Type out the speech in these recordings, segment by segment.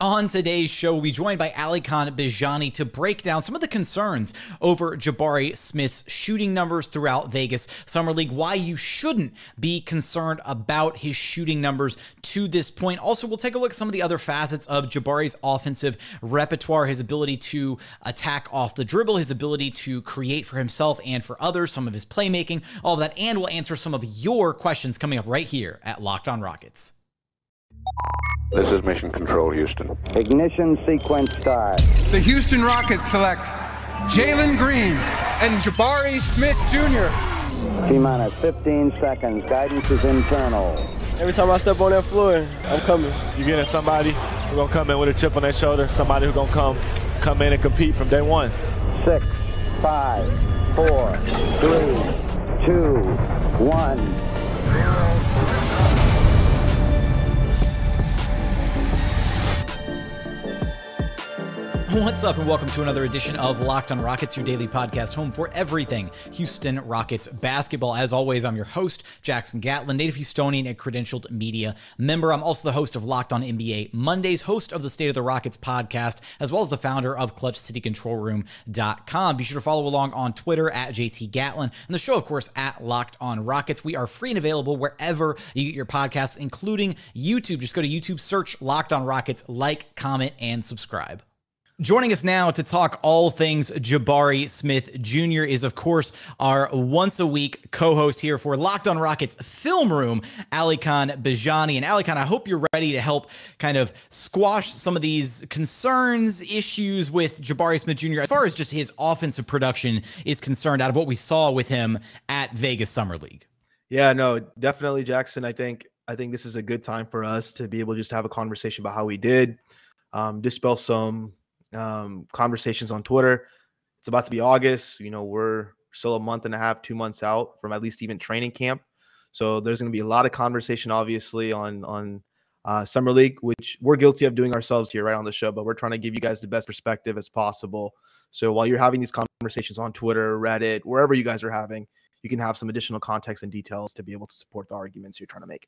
On today's show, we'll be joined by Alykhan Bijani to break down some of the concerns over Jabari Smith's shooting numbers throughout Vegas Summer League, why you shouldn't be concerned about his shooting numbers to this point. Also, we'll take a look at some of the other facets of Jabari's offensive repertoire, his ability to attack off the dribble, his ability to create for himself and for others, some of his playmaking, all of that, and we'll answer some of your questions coming up right here at Locked On Rockets. This is Mission Control, Houston. Ignition sequence start. The Houston Rockets select Jalen Green and Jabari Smith Jr. T-minus 15 seconds. Guidance is internal. Every time I step on that floor, I'm coming. You're getting somebody who's going to come in with a chip on their shoulder, somebody who's going to come in and compete from day one. 6, 5, 4, 3, 2, 1. What's up, and welcome to another edition of Locked On Rockets, your daily podcast home for everything Houston Rockets basketball. As always, I'm your host, Jackson Gatlin, native Houstonian and credentialed media member. I'm also the host of Locked On NBA Mondays, host of the State of the Rockets podcast, as well as the founder of ClutchCityControlRoom.com. Be sure to follow along on Twitter at JT Gatlin, and the show, of course, at Locked On Rockets. We are free and available wherever you get your podcasts, including YouTube. Just go to YouTube, search Locked On Rockets, like, comment, and subscribe. Joining us now to talk all things Jabari Smith Jr. is, of course, our once-a-week co-host here for Locked On Rockets Film Room, Alykhan Bijani. And Alykhan, I hope you're ready to help kind of squash some of these concerns, issues with Jabari Smith Jr. as far as just his offensive production is concerned out of what we saw with him at Vegas Summer League. Yeah, no, definitely, Jackson. I think this is a good time for us to be able to just have a conversation about how we did, dispel some conversations on Twitter. It's about to be August. You know, we're still a month and a half, 2 months out from at least even training camp. So there's going to be a lot of conversation, obviously, on Summer League, which we're guilty of doing ourselves here right on the show, but we're trying to give you guys the best perspective as possible. So while you're having these conversations on Twitter, Reddit, wherever you guys are having, you can have some additional context and details to be able to support the arguments you're trying to make.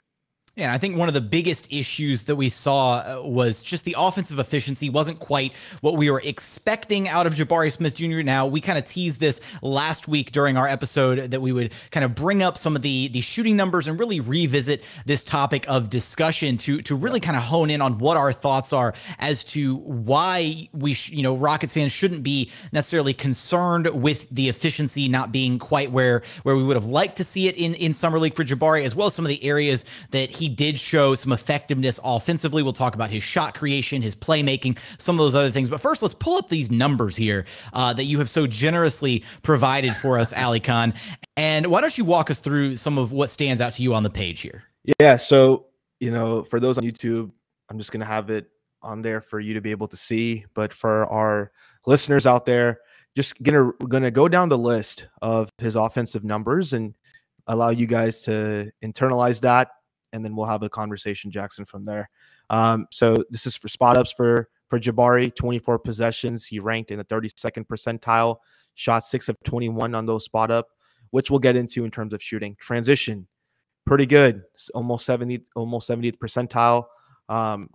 Yeah, I think one of the biggest issues that we saw was just the offensive efficiency wasn't quite what we were expecting out of Jabari Smith Jr. Now, we kind of teased this last week during our episode that we would kind of bring up some of the shooting numbers and really revisit this topic of discussion to really kind of hone in on what our thoughts are as to why we, Rockets fans shouldn't be necessarily concerned with the efficiency not being quite where we would have liked to see it in Summer League for Jabari, as well as some of the areas that he did show some effectiveness offensively. We'll talk about his shot creation, his playmaking, some of those other things. But first, let's pull up these numbers here that you have so generously provided for us, Alykhan. And why don't you walk us through some of what stands out to you on the page here? Yeah, so, for those on YouTube, I'm just going to have it on there for you to be able to see. But for our listeners out there, just gonna go down the list of his offensive numbers and allow you guys to internalize that. And then we'll have a conversation, Jackson, from there. So this is for spot ups for Jabari, 24 possessions. He ranked in the 32nd percentile, shot 6 of 21 on those spot up, which we'll get into in terms of shooting. Transition, pretty good, almost 70th percentile.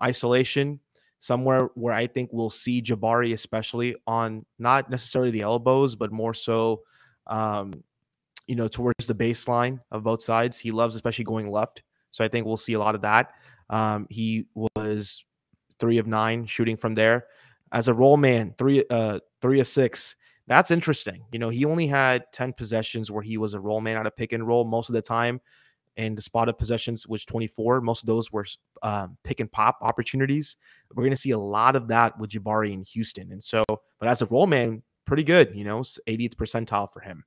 Isolation, somewhere where I think we'll see Jabari, especially on not necessarily the elbows, but more so, towards the baseline of both sides. He loves especially going left. So I think we'll see a lot of that. He was 3 of 9 shooting from there. As a roll man, 3 of 6. That's interesting. He only had 10 possessions where he was a roll man out of pick and roll most of the time. And the spot up possessions was 24. Most of those were pick and pop opportunities. We're going to see a lot of that with Jabari in Houston. And so, but as a roll man, pretty good, 80th percentile for him.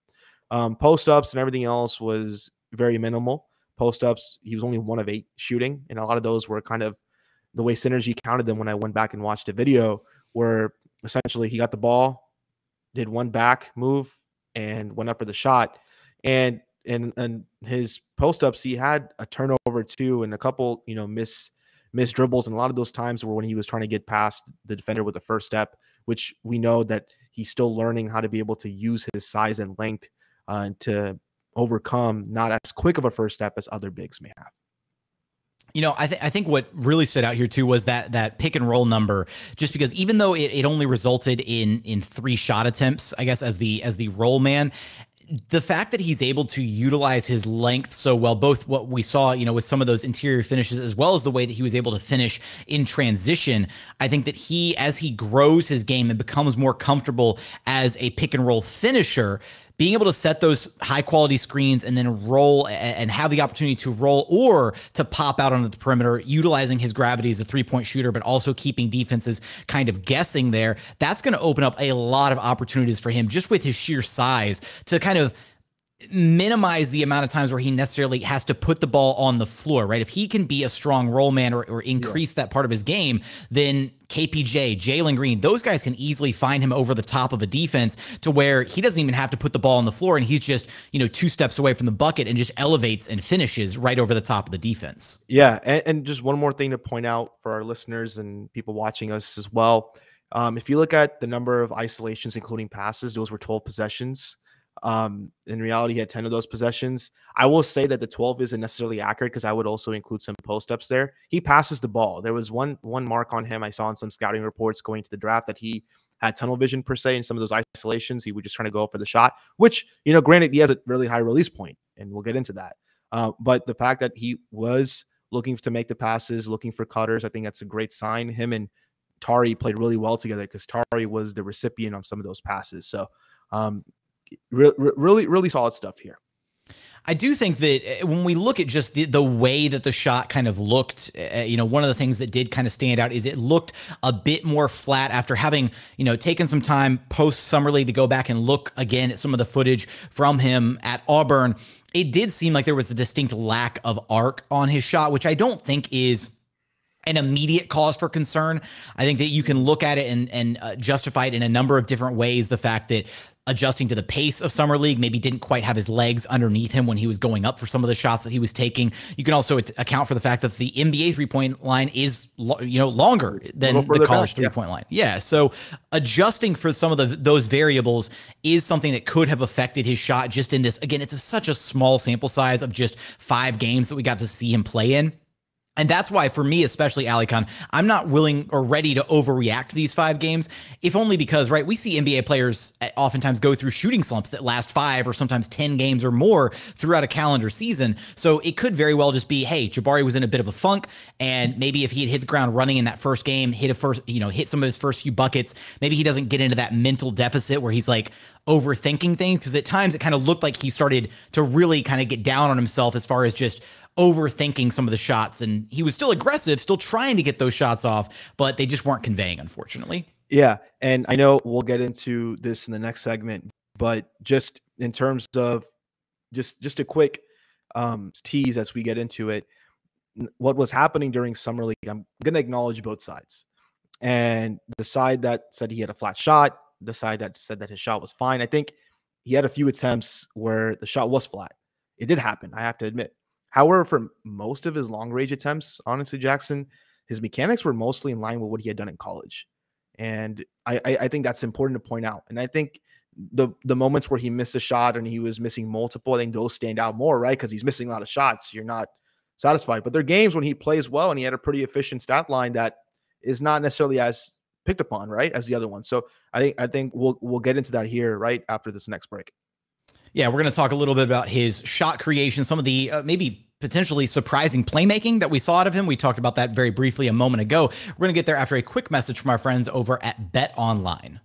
Post ups and everything else was very minimal. Post-ups, he was only 1 of 8 shooting, and a lot of those were kind of the way Synergy counted them when I went back and watched the video, where essentially he got the ball, did one back move, and went up for the shot. And his post-ups, he had a turnover too, and a couple, missed dribbles, and a lot of those times were when he was trying to get past the defender with the first step, which we know that he's still learning how to be able to use his size and length to overcome not as quick of a first step as other bigs may have. I think what really stood out here too was that pick and roll number, just because even though it only resulted in 3 shot attempts, I guess, as the roll man, the fact that he's able to utilize his length so well, both what we saw, with some of those interior finishes, as well as the way that he was able to finish in transition, I think that as he grows his game and becomes more comfortable as a pick and roll finisher, being able to set those high quality screens and then roll and have the opportunity to roll or to pop out onto the perimeter, utilizing his gravity as a 3-point shooter, but also keeping defenses kind of guessing there, that's going to open up a lot of opportunities for him just with his sheer size to kind of minimize the amount of times where he necessarily has to put the ball on the floor, right? If he can be a strong roll man or increase that part of his game, then KPJ, Jalen Green, those guys can easily find him over the top of a defense to where he doesn't even have to put the ball on the floor, and he's just, 2 steps away from the bucket and just elevates and finishes right over the top of the defense. Yeah, and just one more thing to point out for our listeners and people watching us as well. If you look at the number of isolations, including passes, those were 12 possessions. In reality, he had 10 of those possessions. I will say that the 12 isn't necessarily accurate because I would also include some post-ups there. He passes the ball. There was one mark on him I saw in some scouting reports going to the draft that he had tunnel vision per se in some of those isolations. He would just trying to go up for the shot, which, granted, he has a really high release point, and we'll get into that. But the fact that he was looking to make the passes, looking for cutters, I think that's a great sign. Him and Tari played really well together because Tari was the recipient of some of those passes. So, really solid stuff here. I do think that when we look at just the way that the shot kind of looked, one of the things that did kind of stand out is it looked a bit more flat after having, taken some time post Summer League to go back and look again at some of the footage from him at Auburn. It did seem like there was a distinct lack of arc on his shot, which I don't think is an immediate cause for concern. I think that you can look at it and justify it in a number of different ways. The fact that adjusting to the pace of Summer League maybe didn't quite have his legs underneath him when he was going up for some of the shots that he was taking. You can also account for the fact that the NBA 3-point line is, longer than the college 3-point line. Yeah. So adjusting for some of those variables is something that could have affected his shot just in this. Again, it's such a small sample size of just 5 games that we got to see him play in. And that's why, for me, especially Alykhan, I'm not willing or ready to overreact to these 5 games, if only because, right, we see NBA players oftentimes go through shooting slumps that last 5 or sometimes 10 games or more throughout a calendar season. So it could very well just be, hey, Jabari was in a bit of a funk, and maybe if he had hit the ground running in that first game, hit some of his first few buckets, maybe he doesn't get into that mental deficit where he's like overthinking things, because at times it kind of looked like he started to really kind of get down on himself as far as just overthinking some of the shots, and he was still aggressive, still trying to get those shots off, but they just weren't conveying, unfortunately. Yeah, and I know we'll get into this in the next segment, but just in terms of just a quick tease as we get into it, what was happening during Summer League, I'm going to acknowledge both sides. And the side that said he had a flat shot, the side that said that his shot was fine, I think he had a few attempts where the shot was flat. It did happen, I have to admit. However, for most of his long-range attempts, honestly, Jackson, his mechanics were mostly in line with what he had done in college. And I think that's important to point out. And I think the moments where he missed a shot and he was missing multiple, I think those stand out more, right? Because he's missing a lot of shots. You're not satisfied. But there are games when he plays well and he had a pretty efficient stat line that is not necessarily as picked upon, right, as the other one. So I think we'll get into that here right after this next break. Yeah, we're going to talk a little bit about his shot creation, some of the maybe potentially surprising playmaking that we saw out of him. We talked about that very briefly a moment ago. We're going to get there after a quick message from our friends over at BetOnline.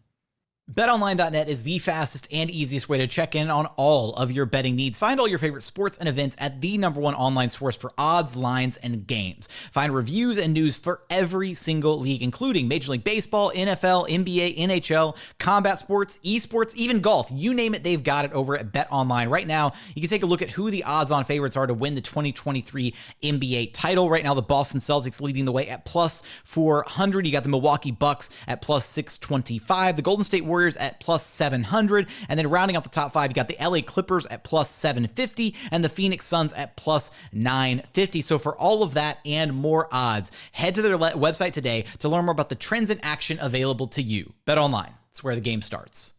BetOnline.net is the fastest and easiest way to check in on all of your betting needs. Find all your favorite sports and events at the #1 online source for odds, lines, and games. Find reviews and news for every single league, including Major League Baseball, NFL, NBA, NHL, combat sports, esports, even golf. You name it, they've got it over at BetOnline. Right now, you can take a look at who the odds-on favorites are to win the 2023 NBA title. Right now, the Boston Celtics leading the way at plus 400. You got the Milwaukee Bucks at plus 625. The Golden State Warriors at plus 700, and then rounding out the top 5, you got the LA Clippers at plus 750 and the Phoenix Suns at plus 950. So for all of that and more odds, head to their website today to learn more about the trends in action available to you. Bet Online, it's where the game starts.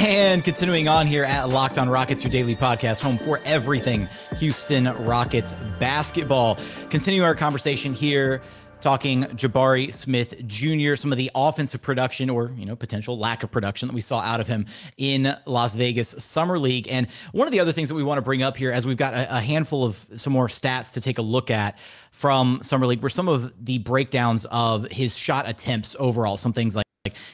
And continuing on here at Locked On Rockets, your daily podcast, home for everything Houston Rockets basketball. Continue our conversation here, talking Jabari Smith Jr., some of the offensive production or, potential lack of production that we saw out of him in Las Vegas Summer League. And one of the other things that we want to bring up here, as we've got a handful of some more stats to take a look at from Summer League, were some of the breakdowns of his shot attempts overall, some things like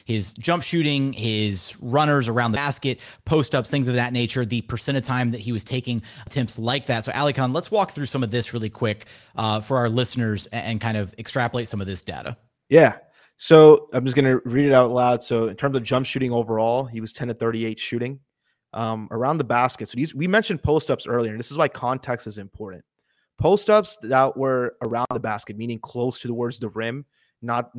his jump shooting, his runners around the basket, post-ups, things of that nature, the percent of time that he was taking attempts like that. So, Alykhan, let's walk through some of this really quick for our listeners and kind of extrapolate some of this data. Yeah. So I'm just going to read it out loud. So in terms of jump shooting overall, he was 10 to 38 shooting around the basket. So we mentioned post-ups earlier, and this is why context is important. Post-ups that were around the basket, meaning close towards the rim, not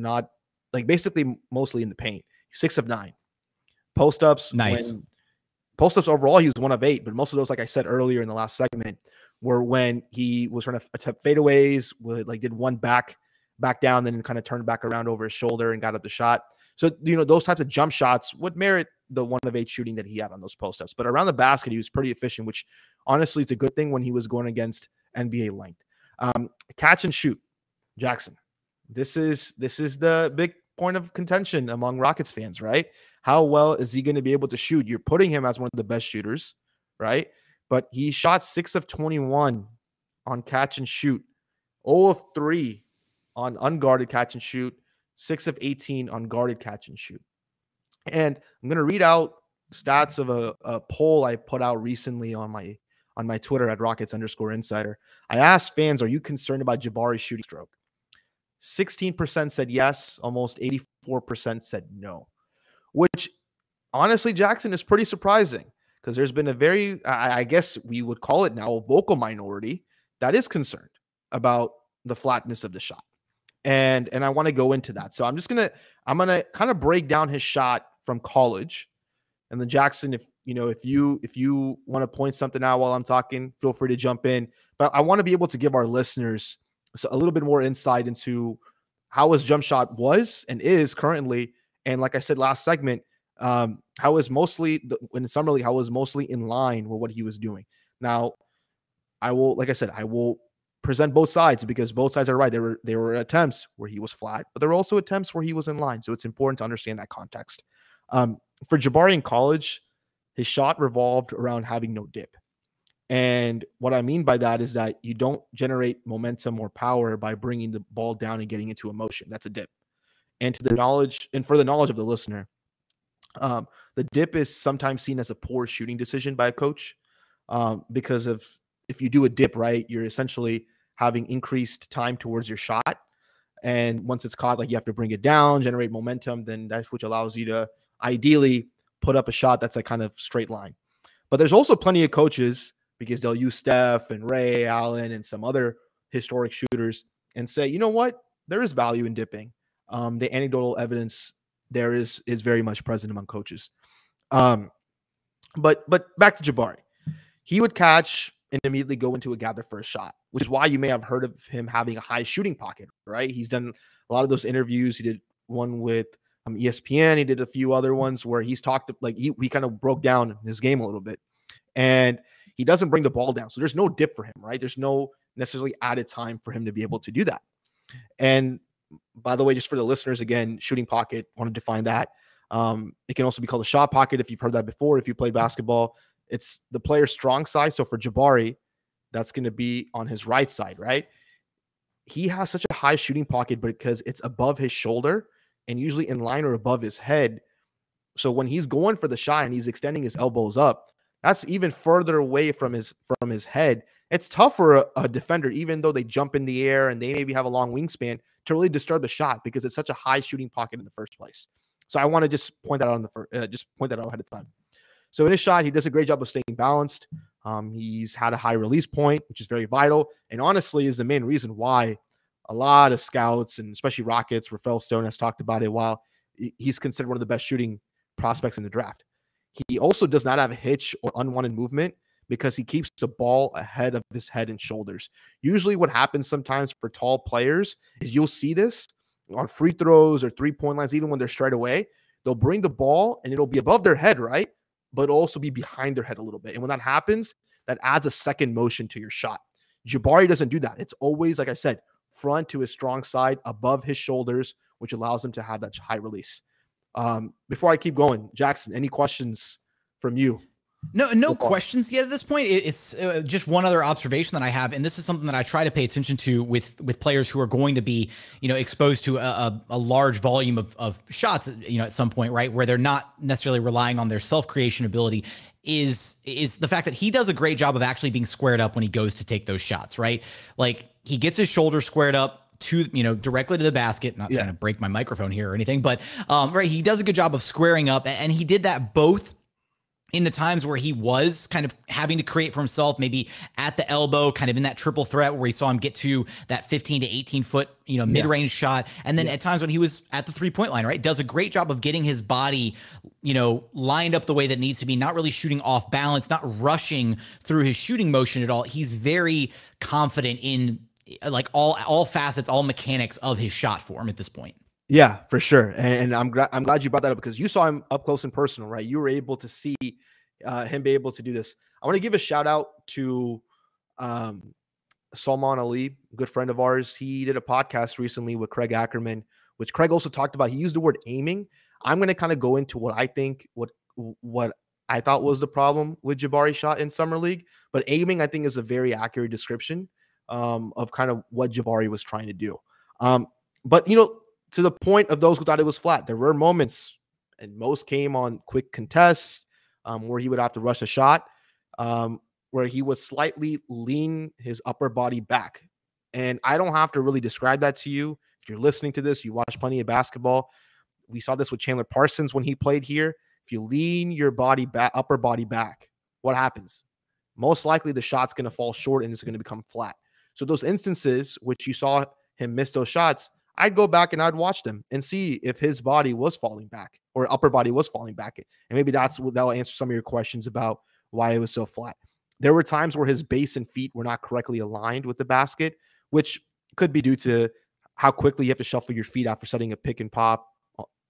like basically mostly in the paint. 6 of 9. Post-ups. Nice. Post-ups overall, he was 1 of 8, but most of those, like I said earlier in the last segment, were when he was trying to attempt fadeaways, did one back down, then kind of turned back around over his shoulder and got up the shot. So, those types of jump shots would merit the 1 of 8 shooting that he had on those post-ups. But around the basket, he was pretty efficient, which honestly, it's a good thing when he was going against NBA length. Catch and shoot, Jackson. This is the big point of contention among Rockets fans, right? How well is he going to be able to shoot? You're putting him as one of the best shooters, right? But he shot 6 of 21 on catch and shoot, 0 of 3 on unguarded catch and shoot, 6 of 18 on guarded catch and shoot. And I'm going to read out stats of a poll I put out recently on my Twitter at Rockets_insider. I asked fans, are you concerned about Jabari's shooting stroke? 16% said yes. Almost 84% said no, which honestly, Jackson, is pretty surprising because there's been a very, I guess we would call it now, a vocal minority that is concerned about the flatness of the shot. And I want to go into that. So I'm going to kind of break down his shot from college. And then Jackson, if you want to point something out while I'm talking, feel free to jump in. But I want to be able to give our listeners a little bit more insight into how his jump shot was and is currently. And like I said, last segment, how is mostly in Summer League, how was mostly in line with what he was doing. Now, I will present both sides because both sides are right. There were attempts where he was flat, but there were also attempts where he was in line. So it's important to understand that context. For Jabari in college, his shot revolved around having no dip. And what I mean by that is that you don't generate momentum or power by bringing the ball down and getting into a motion. That's a dip. And for the knowledge of the listener, the dip is sometimes seen as a poor shooting decision by a coach because of if you do a dip right, you're essentially having increased time towards your shot. And once it's caught, you have to bring it down, generate momentum, then that's which allows you to ideally put up a shot that's a kind of straight line. But there's also plenty of coaches, because they'll use Steph and Ray Allen and some other historic shooters and say, you know what, there is value in dipping. The anecdotal evidence there is very much present among coaches. But back to Jabari. He would catch and immediately go into a gather for a shot, which is why you may have heard of him having a high shooting pocket, right? He's done a lot of those interviews. He did one with ESPN. He did a few other ones where he's talked, he kind of broke down his game a little bit. And he doesn't bring the ball down. So there's no dip for him, right? There's no necessarily added time for him to be able to do that. And by the way, just for the listeners, again, shooting pocket, I want to define that. It can also be called a shot pocket if you've heard that before, if you played basketball. It's the player's strong side. So for Jabari, that's going to be on his right side, right? He has such a high shooting pocket because it's above his shoulder and usually in line or above his head. So when he's going for the shot and he's extending his elbows up, that's even further away from his head. It's tough for a defender, even though they jump in the air and they maybe have a long wingspan, to really disturb the shot because it's such a high shooting pocket in the first place. So I want to just point that out ahead of time. So in his shot, he does a great job of staying balanced. He's had a high release point, which is very vital, and honestly is the main reason why a lot of scouts and especially Rockets, Rafael Stone has talked about it. While he's considered one of the best shooting prospects in the draft. He also does not have a hitch or unwanted movement because he keeps the ball ahead of his head and shoulders. Usually what happens sometimes for tall players is you'll see this on free throws or three-point lines, even when they're straight away. They'll bring the ball and it'll be above their head, right? but also be behind their head a little bit. And when that happens, that adds a second motion to your shot. Jabari doesn't do that. It's always, like I said, front to his strong side, above his shoulders, which allows him to have that high release. Before I keep going, Jackson, any questions from you? No questions yet at this point. It's just one other observation that I have, and this is something that I try to pay attention to with players who are going to be, exposed to a large volume of shots, at some point, right, where they're not necessarily relying on their self-creation ability, is the fact that he does a great job of actually being squared up when he goes to take those shots, right? Like, he gets his shoulders squared up to, directly to the basket, not trying to break my microphone here or anything, but right, he does a good job of squaring up, and he did that both in the times where he was kind of having to create for himself, maybe at the elbow, kind of in that triple threat where we saw him get to that 15 to 18 foot, mid-range shot. And then at times when he was at the 3-point line, right, does a great job of getting his body, lined up the way that needs to be, not really shooting off balance, not rushing through his shooting motion at all. He's very confident in like all facets, all mechanics of his shot form at this point. Yeah, for sure. And I'm glad you brought that up, because you saw him up close and personal, right? You were able to see him be able to do this. I want to give a shout out to Salman Ali, a good friend of ours. He did a podcast recently with Craig Ackerman, which Craig also talked about. He used the word aiming. I'm going to kind of go into what I think, what I thought was the problem with Jabari shot in Summer League. But aiming, I think, is a very accurate description of kind of what Jabari was trying to do. But, to the point of those who thought it was flat, there were moments, and most came on quick contests, where he would have to rush a shot, where he would slightly lean his upper body back. And I don't have to really describe that to you. If you're listening to this, you watch plenty of basketball. We saw this with Chandler Parsons when he played here. If you lean your body back, upper body back, what happens? Most likely the shot's going to fall short and it's going to become flat. So those instances which you saw him miss those shots, I'd go back and I'd watch them and see if his body was falling back or upper body was falling back. And maybe that'll answer some of your questions about why it was so flat. There were times where his base and feet were not correctly aligned with the basket, which could be due to how quickly you have to shuffle your feet after setting a pick and pop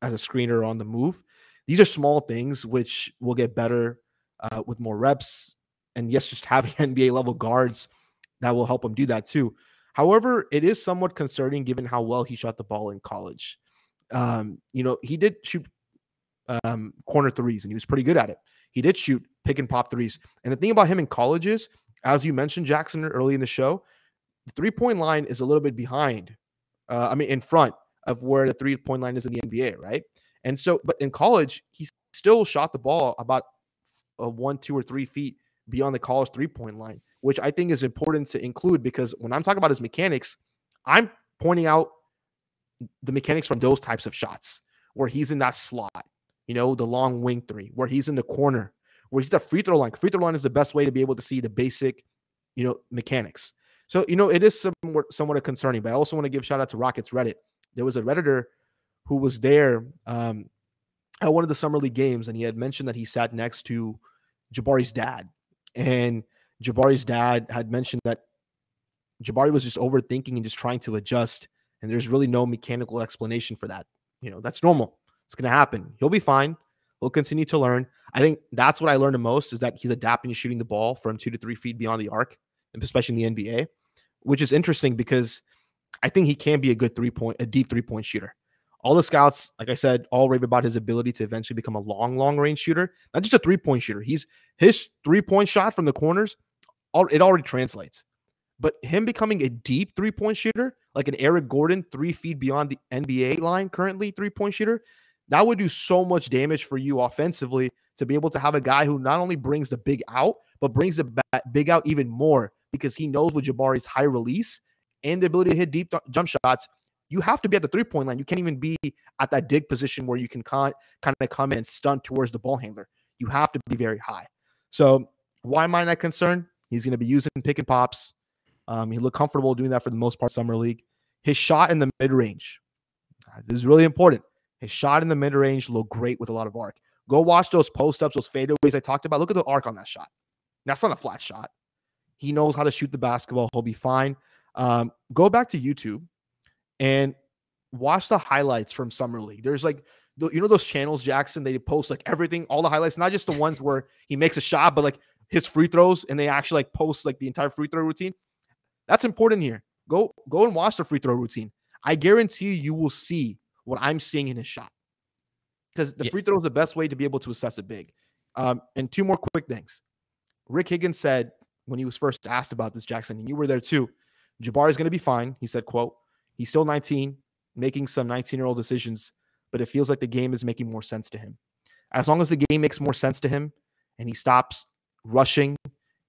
as a screener on the move. These are small things which will get better with more reps. And yes, just having NBA level guards, that will help him do that too. However, it is somewhat concerning given how well he shot the ball in college. He did shoot corner threes, and he was pretty good at it. He did shoot pick and pop threes. And the thing about him in college is, as you mentioned, Jackson, early in the show, the 3-point line is a little bit behind. In front of where the 3-point line is in the NBA, right? And so, but in college, he still shot the ball about 1, 2, or 3 feet beyond the college 3-point line, which I think is important to include, because when I'm talking about his mechanics, I'm pointing out the mechanics from those types of shots where he's in that slot, the long wing three, where he's in the corner, where he's the free throw line. Free throw line is the best way to be able to see the basic, mechanics. So, it is somewhat concerning, but I also want to give shout out to Rockets Reddit. There was a Redditor who was there at one of the Summer League games, and he had mentioned that he sat next to Jabari's dad. And Jabari's dad had mentioned that Jabari was just overthinking and just trying to adjust. And there's really no mechanical explanation for that. That's normal. It's going to happen. He'll be fine. He'll continue to learn. I think that's what I learned the most, is that he's adapting to shooting the ball from 2 to 3 feet beyond the arc, especially in the NBA, which is interesting because I think he can be a deep 3-point shooter. All the scouts, like I said, all rave about his ability to eventually become a long range shooter, not just a 3-point shooter. His 3-point shot from the corners, it already translates. But him becoming a deep 3-point shooter, like an Eric Gordon, 3 feet beyond the NBA line, currently 3-point shooter, that would do so much damage for you offensively, to be able to have a guy who not only brings the big out, but brings the big out even more, because he knows with Jabari's high release and the ability to hit deep jump shots, you have to be at the 3-point line. You can't even be at that dig position where you can kind of come in and stunt towards the ball handler. You have to be very high. So why am I not concerned? He's going to be using pick and pops. He looked comfortable doing that for the most part Summer League. His shot in the mid-range, this is really important. His shot in the mid-range looked great with a lot of arc. Go watch those post-ups, those fadeaways I talked about. Look at the arc on that shot. That's not a flat shot. He knows how to shoot the basketball. He'll be fine. Go back to YouTube and watch the highlights from Summer League. There's like, you know, those channels, Jackson, they post like everything, all the highlights, not just the ones where he makes a shot, but like his free throws, and they actually like post like the entire free throw routine. That's important here. Go and watch the free throw routine. I guarantee you will see what I'm seeing in his shot, because the free throw is the best way to be able to assess it big. And two more quick things. Rick Higgins said when he was first asked about this, Jackson, and you were there too, Jabari is going to be fine. He said, quote, he's still 19, making some 19-year-old decisions, but it feels like the game is making more sense to him. As long as the game makes more sense to him and he stops rushing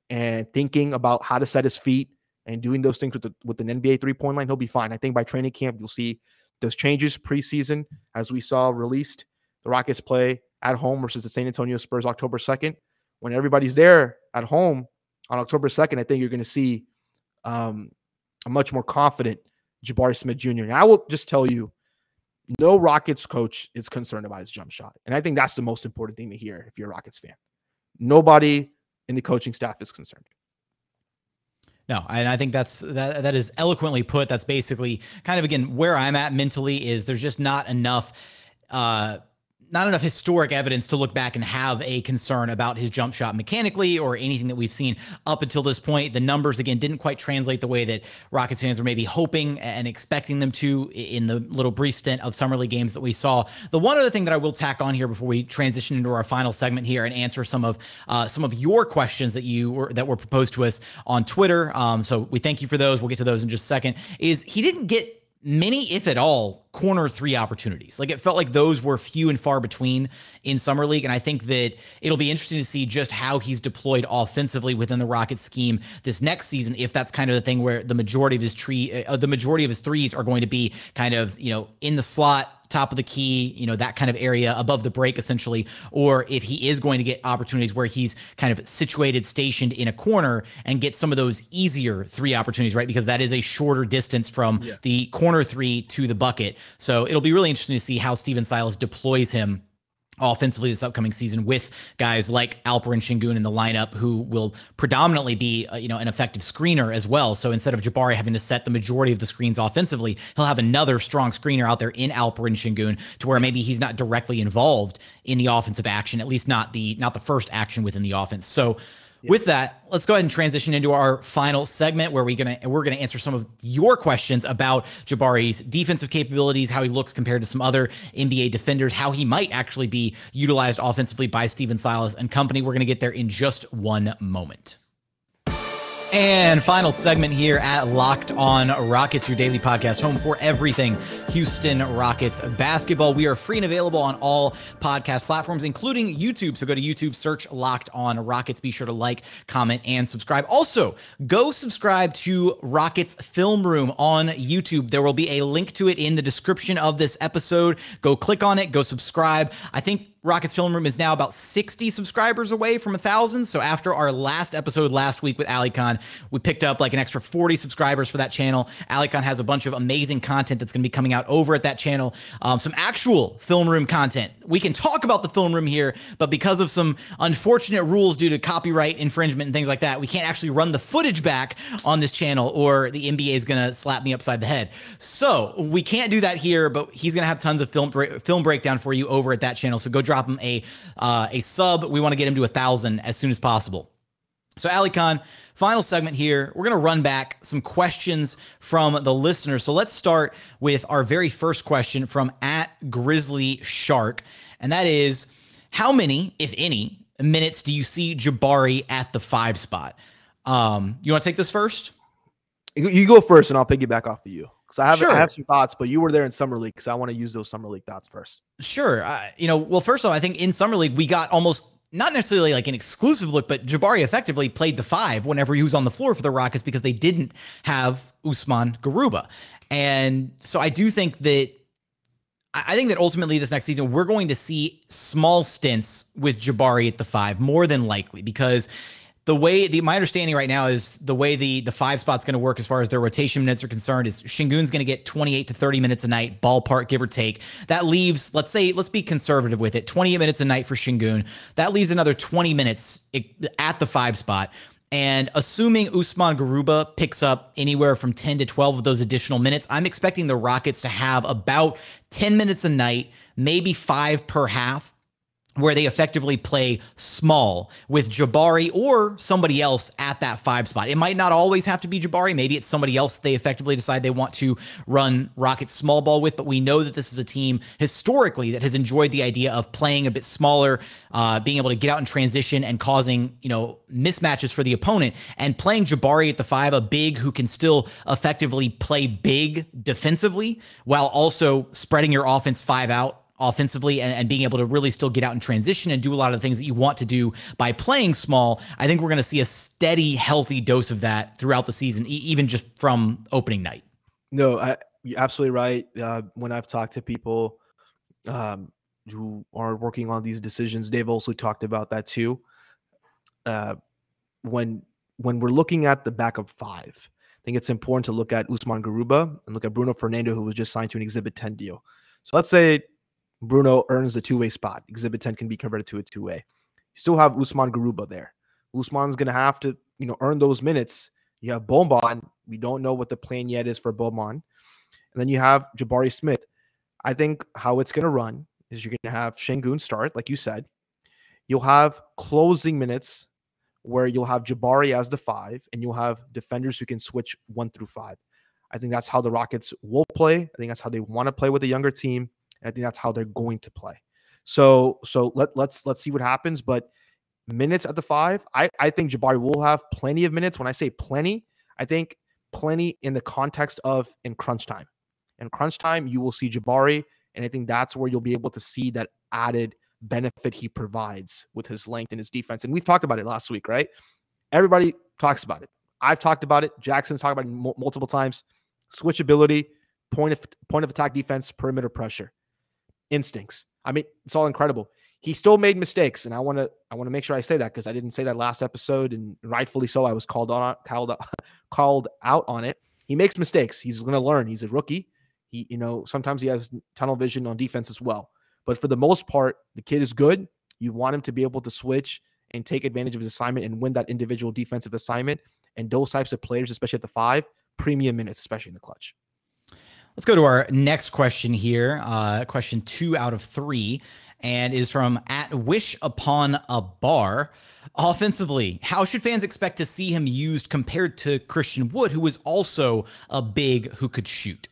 and thinking about how to set his feet and doing those things with an NBA three-point line, he'll be fine. I think by training camp, you'll see those changes preseason, as we saw released. The Rockets play at home versus the San Antonio Spurs October 2nd. When everybody's there at home on October 2nd, I think you're going to see a much more confident Jabari Smith Jr. And I will just tell you, no Rockets coach is concerned about his jump shot. And I think that's the most important thing to hear if you're a Rockets fan. Nobody in the coaching staff is concerned. No, and I think that is eloquently put. That's basically kind of, again, where I'm at mentally is there's just not enough historic evidence to look back and have a concern about his jump shot mechanically or anything that we've seen up until this point. The numbers, again, didn't quite translate the way that Rockets fans were maybe hoping and expecting them to in the little brief stint of Summer League games that we saw. The one other thing that I will tack on here before we transition into our final segment here and answer some of your questions that were proposed to us on Twitter. So we thank you for those. We'll get to those in just a second. Is he didn't get many, if at all, corner three opportunities. Like, it felt like those were few and far between in Summer League. And I think that it'll be interesting to see just how he's deployed offensively within the Rockets scheme this next season, if that's kind of the thing where the majority of his threes are going to be kind of, you know, in the slot, top of the key, you know, that kind of area above the break essentially, or if he is going to get opportunities where he's kind of situated, stationed in a corner and get some of those easier three opportunities, right? Because that is a shorter distance from the corner three to the bucket. So it'll be really interesting to see how Steven Silas deploys him offensively this upcoming season with guys like Alperen Sengun in the lineup, who will predominantly be an effective screener as well. So instead of Jabari having to set the majority of the screens offensively, he'll have another strong screener out there in Alperen Sengun, to where maybe he's not directly involved in the offensive action, at least not the first action within the offense. So with that, let's go ahead and transition into our final segment, where we're gonna answer some of your questions about Jabari's defensive capabilities, how he looks compared to some other NBA defenders, how he might actually be utilized offensively by Steven Silas and company. We're gonna get there in just one moment. And final segment here at Locked On Rockets, your daily podcast home for everything Houston Rockets basketball. We are free and available on all podcast platforms, including YouTube. So go to YouTube, search Locked On Rockets. Be sure to like, comment, and subscribe. Also, go subscribe to Rockets Film Room on YouTube. There will be a link to it in the description of this episode. Go click on it, go subscribe. I think Rockets Film Room is now about 60 subscribers away from 1,000. So after our last episode last week with Alykhan, we picked up like an extra 40 subscribers for that channel. Alykhan has a bunch of amazing content that's going to be coming out over at that channel. Some actual Film Room content. We can talk about the Film Room here, but because of some unfortunate rules due to copyright infringement and things like that, we can't actually run the footage back on this channel, or the NBA is going to slap me upside the head. So we can't do that here, but he's going to have tons of film breakdown for you over at that channel. So go drop him a sub. We want to get him to 1,000 as soon as possible. So Alykhan, final segment here. We're going to run back some questions from the listeners. So let's start with our very first question from @GrizzlyShark. And that is, how many, if any, minutes do you see Jabari at the 5 spot? You want to take this first? You go first, and I'll piggyback off of you. I have some thoughts, but you were there in Summer League, so I want to use those Summer League thoughts first. Sure. Well, first of all, I think in Summer League, we got almost not necessarily like an exclusive look, but Jabari effectively played the 5 whenever he was on the floor for the Rockets, because they didn't have Usman Garuba. And so I do think that ultimately this next season, we're going to see small stints with Jabari at the 5, more than likely, because my understanding right now is the way the 5 spot's going to work as far as their rotation minutes are concerned is Sengun's going to get 28 to 30 minutes a night, ballpark, give or take. That leaves, let's be conservative with it, 28 minutes a night for Sengun. That leaves another 20 minutes at the 5 spot. And assuming Usman Garuba picks up anywhere from 10 to 12 of those additional minutes, I'm expecting the Rockets to have about 10 minutes a night, maybe 5 per half, where they effectively play small with Jabari or somebody else at that 5 spot. It might not always have to be Jabari. Maybe it's somebody else they effectively decide they want to run Rockets small ball with, but we know that this is a team historically that has enjoyed the idea of playing a bit smaller, being able to get out in transition and causing, mismatches for the opponent, and playing Jabari at the 5, a big who can still effectively play big defensively while also spreading your offense 5 out offensively and being able to really still get out in transition and do a lot of the things that you want to do by playing small. I think we're going to see a steady, healthy dose of that throughout the season, even just from opening night. No, you're absolutely right. When I've talked to people who are working on these decisions, they've also talked about that too. When we're looking at the backup 5, I think it's important to look at Usman Garuba and look at Bruno Fernando, who was just signed to an Exhibit 10 deal. So let's say Bruno earns the 2-way spot. Exhibit 10 can be converted to a 2-way. You still have Usman Garuba there. Usman's going to have to, earn those minutes. You have Boban. We don't know what the plan yet is for Boban. And then you have Jabari Smith. I think how it's going to run is you're going to have Sengun start, like you said. You'll have closing minutes where you'll have Jabari as the 5, and you'll have defenders who can switch 1 through 5. I think that's how the Rockets will play. I think that's how they want to play with a younger team. I think that's how they're going to play. So let's see what happens. But minutes at the 5, I think Jabari will have plenty of minutes. When I say plenty, I think plenty in the context of in crunch time. In crunch time, you will see Jabari, and I think that's where you'll be able to see that added benefit he provides with his length and his defense. And we've talked about it last week, right? Everybody talks about it. I've talked about it. Jackson's talked about it multiple times. Switchability, point of attack defense, perimeter pressure. Instincts. I mean, it's all incredible. He still made mistakes, and I want to make sure I say that because I didn't say that last episode, and rightfully so. I was called out on it. He makes mistakes. He's going to learn. He's a rookie. He, sometimes he has tunnel vision on defense as well. But for the most part, the kid is good. You want him to be able to switch and take advantage of his assignment and win that individual defensive assignment. And those types of players, especially at the 5, premium minutes, especially in the clutch. Let's go to our next question here. Question 2 out of 3, and is from @WishUponABar. Offensively, how should fans expect to see him used compared to Christian Wood, who is also a big who could shoot?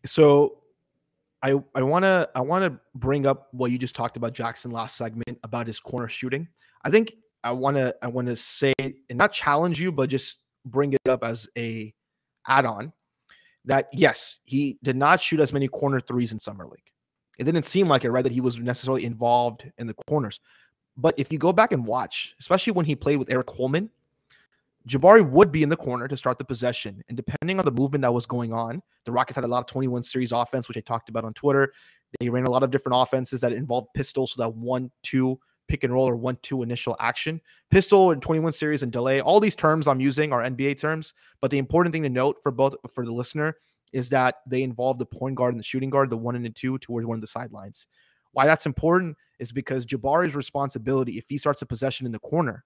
So I want to bring up what you just talked about, Jackson, last segment about his corner shooting. I think I want to say, and not challenge you, but just bring it up as a add-on, that yes, he did not shoot as many corner threes in Summer League. It didn't seem like it, right, that he was necessarily involved in the corners. But if you go back and watch, especially when he played with Eric Holman, Jabari would be in the corner to start the possession. And depending on the movement that was going on, the Rockets had a lot of 21 series offense, which I talked about on Twitter. They ran a lot of different offenses that involved pistols, so that 1-2 pick and roll or 1-2 initial action. Pistol and 21 series and delay. All these terms I'm using are NBA terms, but the important thing to note for the listener is that they involve the point guard and the shooting guard, the 1 and the 2 towards one of the sidelines. Why that's important is because Jabari's responsibility, if he starts a possession in the corner,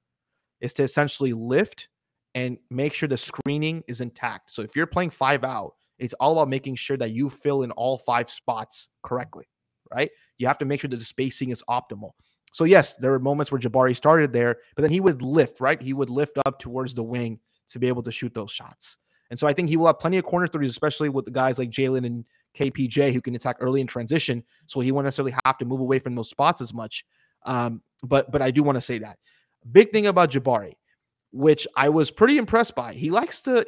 is to essentially lift and make sure the screening is intact. So if you're playing 5 out, it's all about making sure that you fill in all 5 spots correctly, right? You have to make sure that the spacing is optimal. So yes, there were moments where Jabari started there, but then he would lift, right? He would lift up towards the wing to be able to shoot those shots. And so I think he will have plenty of corner threes, especially with the guys like Jalen and KPJ who can attack early in transition. So he won't necessarily have to move away from those spots as much. But I do want to say that. Big thing about Jabari, which I was pretty impressed by, he likes to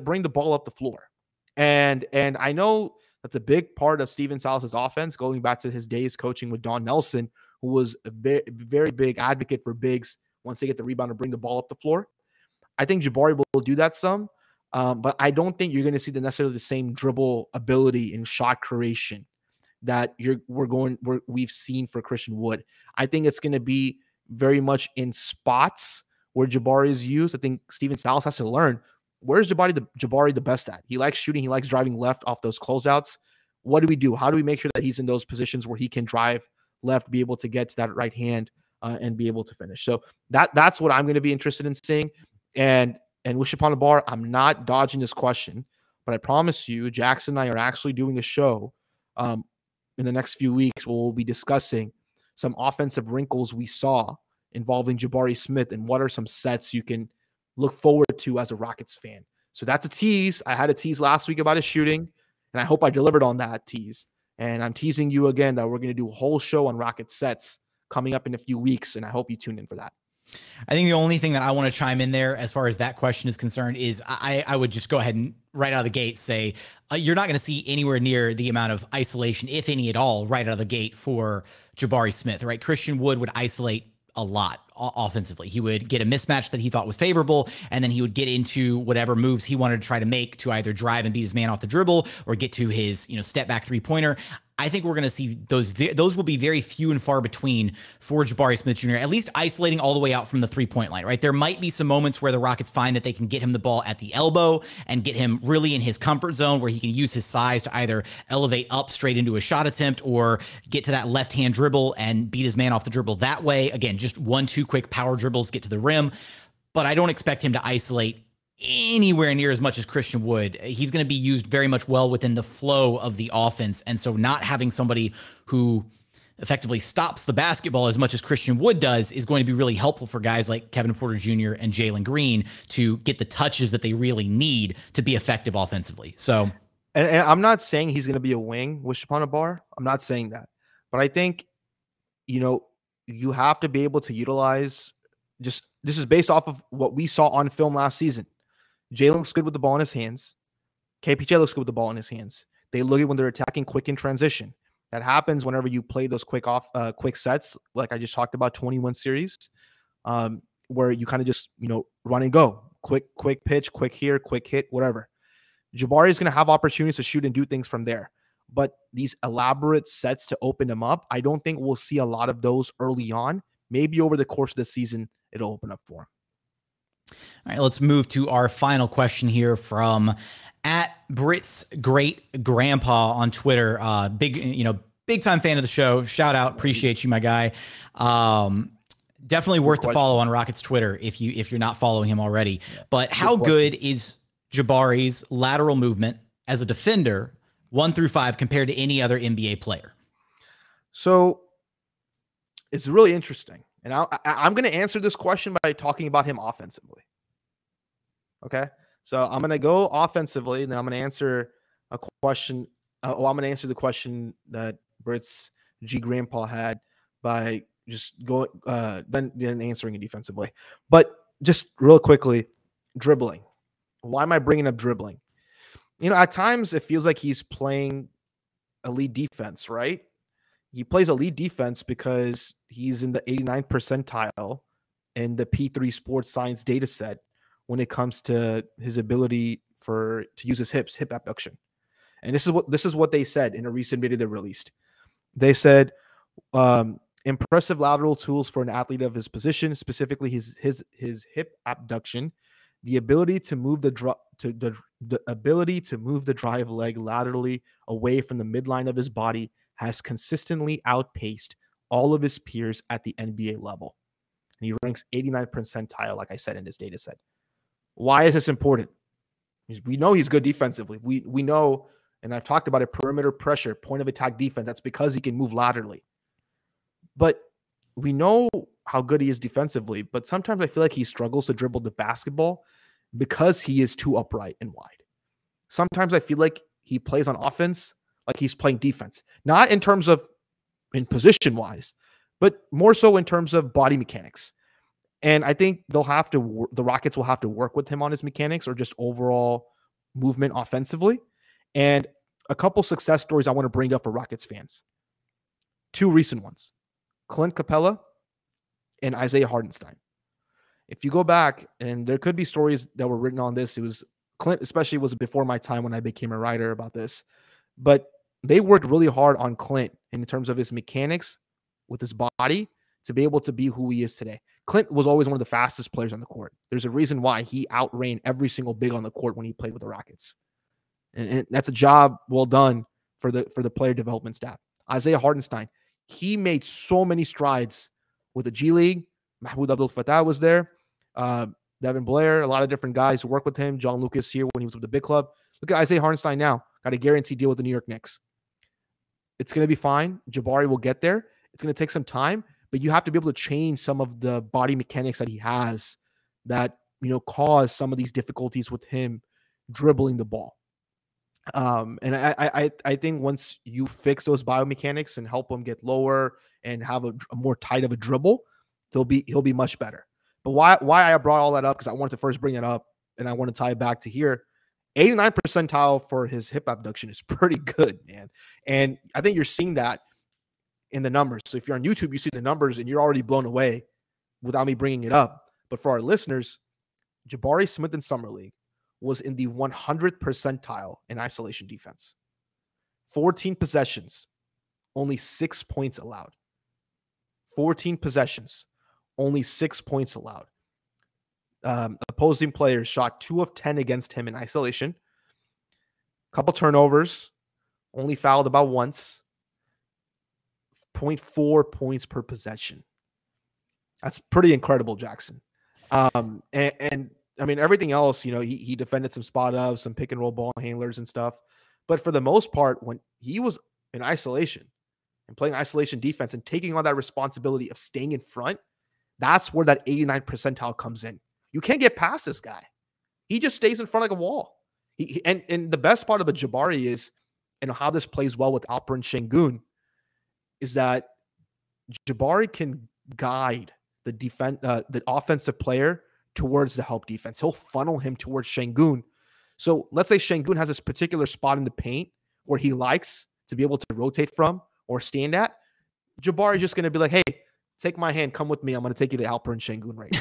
bring the ball up the floor. And I know that's a big part of Steven Silas's offense, going back to his days coaching with Don Nelson, who was a very, very big advocate for bigs once they get the rebound to bring the ball up the floor. I think Jabari will do that some, but I don't think you're going to see necessarily the same dribble ability in shot creation that we've seen for Christian Wood. I think it's going to be very much in spots where Jabari is used. I think Steven Silas has to learn, where's Jabari the best at? He likes shooting. He likes driving left off those closeouts. What do we do? How do we make sure that he's in those positions where he can drive left, be able to get to that right hand and be able to finish? So that's what I'm going to be interested in seeing. And wish upon a bar, I'm not dodging this question, but I promise you, Jackson and I are actually doing a show in the next few weeks where we'll be discussing some offensive wrinkles we saw involving Jabari Smith and what are some sets you can look forward to as a Rockets fan. So that's a tease. I had a tease last week about his shooting, and I hope I delivered on that tease. And I'm teasing you again that we're going to do a whole show on Rocket sets coming up in a few weeks, and I hope you tune in for that. I think the only thing that I want to chime in there as far as that question is concerned is I would just go ahead and right out of the gate say you're not going to see anywhere near the amount of isolation, if any at all, right out of the gate for Jabari Smith, right? Christian Wood would isolate a lot offensively. He would get a mismatch that he thought was favorable, and then he would get into whatever moves he wanted to try to make to either drive and beat his man off the dribble or get to his, step back three-pointer. I think we're going to see those will be very few and far between for Jabari Smith Jr., at least isolating all the way out from the three-point line, right? There might be some moments where the Rockets find that they can get him the ball at the elbow and get him really in his comfort zone where he can use his size to either elevate up straight into a shot attempt or get to that left-hand dribble and beat his man off the dribble that way. Again, just 1-2 quick power dribbles, get to the rim. But I don't expect him to isolate anywhere near as much as Christian Wood. He's going to be used very much well within the flow of the offense. And so not having somebody who effectively stops the basketball as much as Christian Wood does is going to be really helpful for guys like Kevin Porter Jr. and Jalen Green to get the touches that they really need to be effective offensively. So, and I'm not saying he's going to be a wing, wish upon a bar. I'm not saying that. But I think, you have to be able to utilize this is based off of what we saw on film last season. Jalen looks good with the ball in his hands. KPJ looks good with the ball in his hands. They look at when they're attacking quick in transition. That happens whenever you play those quick sets, like I just talked about, 21 series, where you kind of just, run and go. Quick pitch, quick here, quick hit, whatever. Jabari is going to have opportunities to shoot and do things from there. But these elaborate sets to open them up, I don't think we'll see a lot of those early on. Maybe over the course of the season, it'll open up for him. All right, let's move to our final question here from @Brit's Great Grandpa on Twitter. Big time fan of the show. Shout out, appreciate you, my guy. Definitely worth the follow on Rockets Twitter if you're not following him already. But how good is Jabari's lateral movement as a defender 1 through 5 compared to any other NBA player? So it's really interesting. And I'm going to answer this question by talking about him offensively. Okay. So I'm going to go offensively, and then I'm going to answer a question. I'm going to answer the question that Brit's G Grandpa had by just going, then answering it defensively. But just real quickly, dribbling. Why am I bringing up dribbling? At times it feels like he's playing elite defense, right? He plays elite defense because he's in the 89th percentile in the P3 Sports Science data set when it comes to his ability to use his hip abduction. And this is what they said in a recent video they released. They said, impressive lateral tools for an athlete of his position, specifically his hip abduction, the ability to move the ability to move the drive leg laterally away from the midline of his body has consistently outpaced all of his peers at the NBA level. And he ranks 89th percentile, like I said, in this data set. Why is this important? We know he's good defensively. We know, and I've talked about it, perimeter pressure, point of attack defense. That's because he can move laterally. But we know how good he is defensively, but sometimes I feel like he struggles to dribble the basketball because he is too upright and wide. Sometimes I feel like he plays on offense like he's playing defense, not in terms of in position wise, but more so in terms of body mechanics. And I think the Rockets will have to work with him on his mechanics or just overall movement offensively. And a couple success stories I want to bring up for Rockets fans. 2 recent ones, Clint Capella and Isaiah Hartenstein. If you go back, and there could be stories that were written on this, it was Clint, especially was before my time when I became a writer about this, but they worked really hard on Clint in terms of his mechanics with his body to be able to be who he is today. Clint was always one of the fastest players on the court. There's a reason why he outran every single big on the court when he played with the Rockets. And that's a job well done for the player development staff. Isaiah Hartenstein, he made so many strides with the G League. Mahmoud Abdul Fattah was there. Devin Blair, a lot of different guys who work with him. John Lucas here when he was with the big club. Look at Isaiah Hartenstein now. Got a guaranteed deal with the New York Knicks. It's going to be fine. Jabari will get there. It's going to take some time, but you have to be able to change some of the body mechanics that he has that, cause some of these difficulties with him dribbling the ball. And I think once you fix those biomechanics and help him get lower and have a more tight of a dribble, he'll be much better. But why I brought all that up, because I wanted to first bring it up and I want to tie it back to here. 89 percentile for his hip abduction is pretty good, man. And I think you're seeing that in the numbers. So if you're on YouTube, you see the numbers and you're already blown away without me bringing it up. But for our listeners, Jabari Smith in Summer League was in the 100th percentile in isolation defense. 14 possessions, only 6 points allowed. 14 possessions, only 6 points allowed. Opposing players shot 2 of 10 against him in isolation. Couple turnovers, only fouled about once. 0.4 points per possession. That's pretty incredible, Jackson. And I mean, everything else, he defended some spot ups, some pick and roll ball handlers and stuff. But for the most part, when he was in isolation and playing isolation defense and taking on that responsibility of staying in front, that's where that 89 percentile comes in. You can't get past this guy. He just stays in front like a wall. And the best part about Jabari is, and how this plays well with Alperen Sengun, is that Jabari can guide the offensive player towards the help defense. He'll funnel him towards Sengun. So let's say Sengun has this particular spot in the paint where he likes to be able to rotate from or stand at. Jabari is just going to be like, hey, take my hand, come with me. I'm going to take you to Alperen Sengun right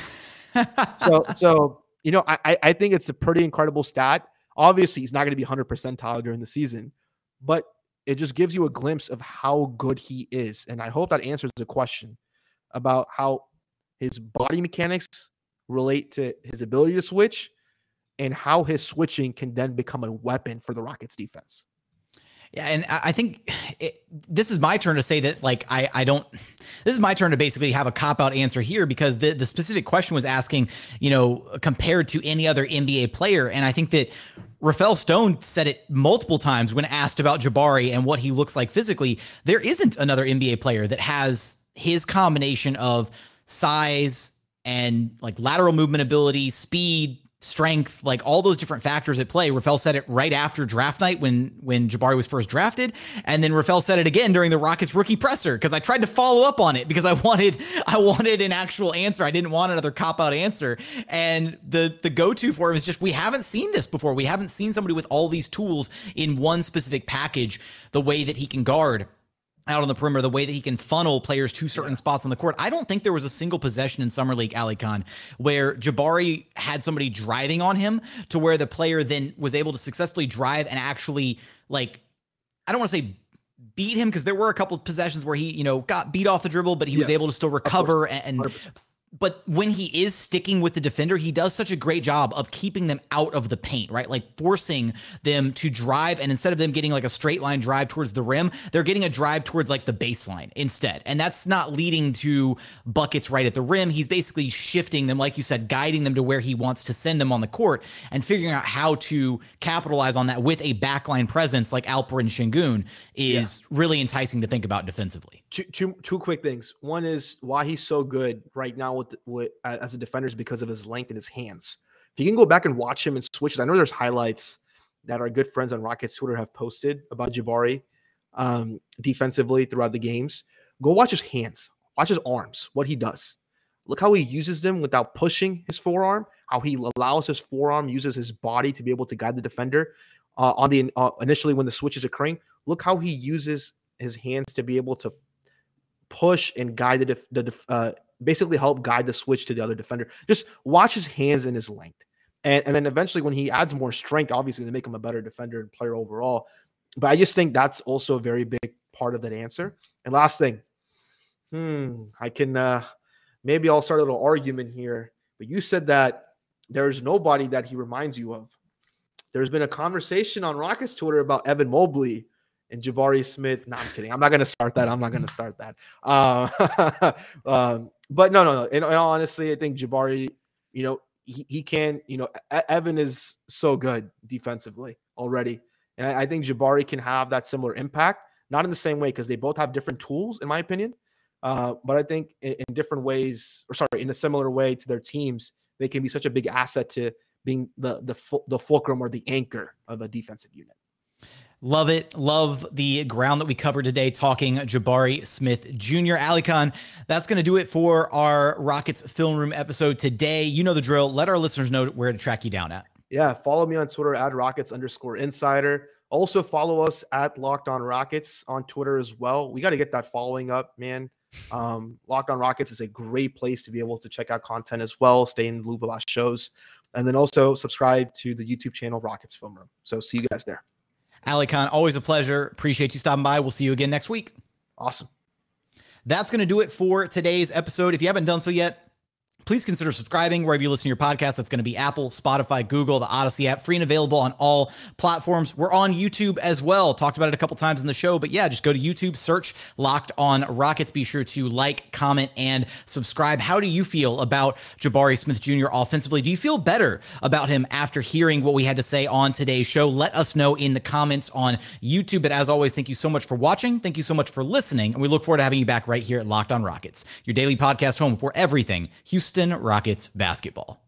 now. So I think it's a pretty incredible stat. Obviously, he's not going to be 100 percentile during the season, but it just gives you a glimpse of how good he is. And I hope that answers the question about how his body mechanics relate to his ability to switch and how his switching can then become a weapon for the Rockets defense. Yeah, and I think this is my turn to say that, like, this is my turn to basically have a cop-out answer here, because the specific question was asking, compared to any other NBA player. And I think that Rafael Stone said it multiple times when asked about Jabari and what he looks like physically. There isn't another NBA player that has his combination of size and like lateral movement ability, speed, strength, like all those different factors at play. Rafael said it right after draft night when Jabari was first drafted. And then Rafael said it again during the Rockets rookie presser, because I tried to follow up on it because I wanted an actual answer. I didn't want another cop-out answer. And the go-to for him is just, we haven't seen this before. We haven't seen somebody with all these tools in one specific package, the way that he can guard out on the perimeter, the way that he can funnel players to certain spots on the court. I don't think there was a single possession in Summer League, Alykhan, where Jabari had somebody driving on him to where the player then was able to successfully drive and actually, like, I don't want to say beat him, because there were a couple of possessions where he, got beat off the dribble, but he was able to still recover. But when he is sticking with the defender, he does such a great job of keeping them out of the paint, right? Like forcing them to drive. And instead of them getting like a straight line drive towards the rim, they're getting a drive towards like the baseline instead. And that's not leading to buckets right at the rim. He's basically shifting them, like you said, guiding them to where he wants to send them on the court, and figuring out how to capitalize on that with a backline presence like Alperen Sengun is really enticing to think about defensively. Two quick things. One is why he's so good right now with as a defender is because of his length and his hands. If you can go back and watch him in switches, I know there's highlights that our good friends on Rockets Twitter have posted about Jabari defensively throughout the games. Go watch his hands, watch his arms, what he does. Look how he uses them without pushing his forearm, how he allows his forearm, uses his body to be able to guide the defender initially when the switch is occurring. Look how he uses his hands to be able to push and guide basically help guide the switch to the other defender. Just watch his hands and his length. And then eventually when he adds more strength, obviously they make him a better defender and player overall. But I just think that's also a very big part of that answer. And last thing, I can maybe I'll start a little argument here, but you said that there's nobody that he reminds you of. There's been a conversation on Rockets Twitter about Evan Mobley and Jabari Smith. No, I'm kidding. I'm not going to start that. But no. In all honesty, I think Jabari, he can, Evan is so good defensively already. And I think Jabari can have that similar impact, not in the same way because they both have different tools, in my opinion. But I think in different ways, in a similar way to their teams, they can be such a big asset to being the fulcrum or the anchor of a defensive unit. Love it. Love the ground that we covered today talking Jabari Smith Jr. Alykhan, that's going to do it for our Rockets Film Room episode today. You know the drill. Let our listeners know where to track you down at. Yeah, follow me on Twitter at Rockets_insider. Also follow us at Locked On Rockets on Twitter as well. We got to get that following up, man. Locked On Rockets is a great place to be able to check out content as well, stay in the loop of our shows, and then also subscribe to the YouTube channel Rockets Film Room. So see you guys there. Alykhan, always a pleasure. Appreciate you stopping by. We'll see you again next week. Awesome. That's going to do it for today's episode. If you haven't done so yet, please consider subscribing wherever you listen to your podcast. That's going to be Apple, Spotify, Google, the Odyssey app, free and available on all platforms. We're on YouTube as well. Talked about it a couple times in the show, but yeah, just go to YouTube, search Locked On Rockets. Be sure to like, comment, and subscribe. How do you feel about Jabari Smith Jr. offensively? Do you feel better about him after hearing what we had to say on today's show? Let us know in the comments on YouTube. But as always, thank you so much for watching. Thank you so much for listening. And we look forward to having you back right here at Locked On Rockets, your daily podcast home for everything Houston Rockets basketball.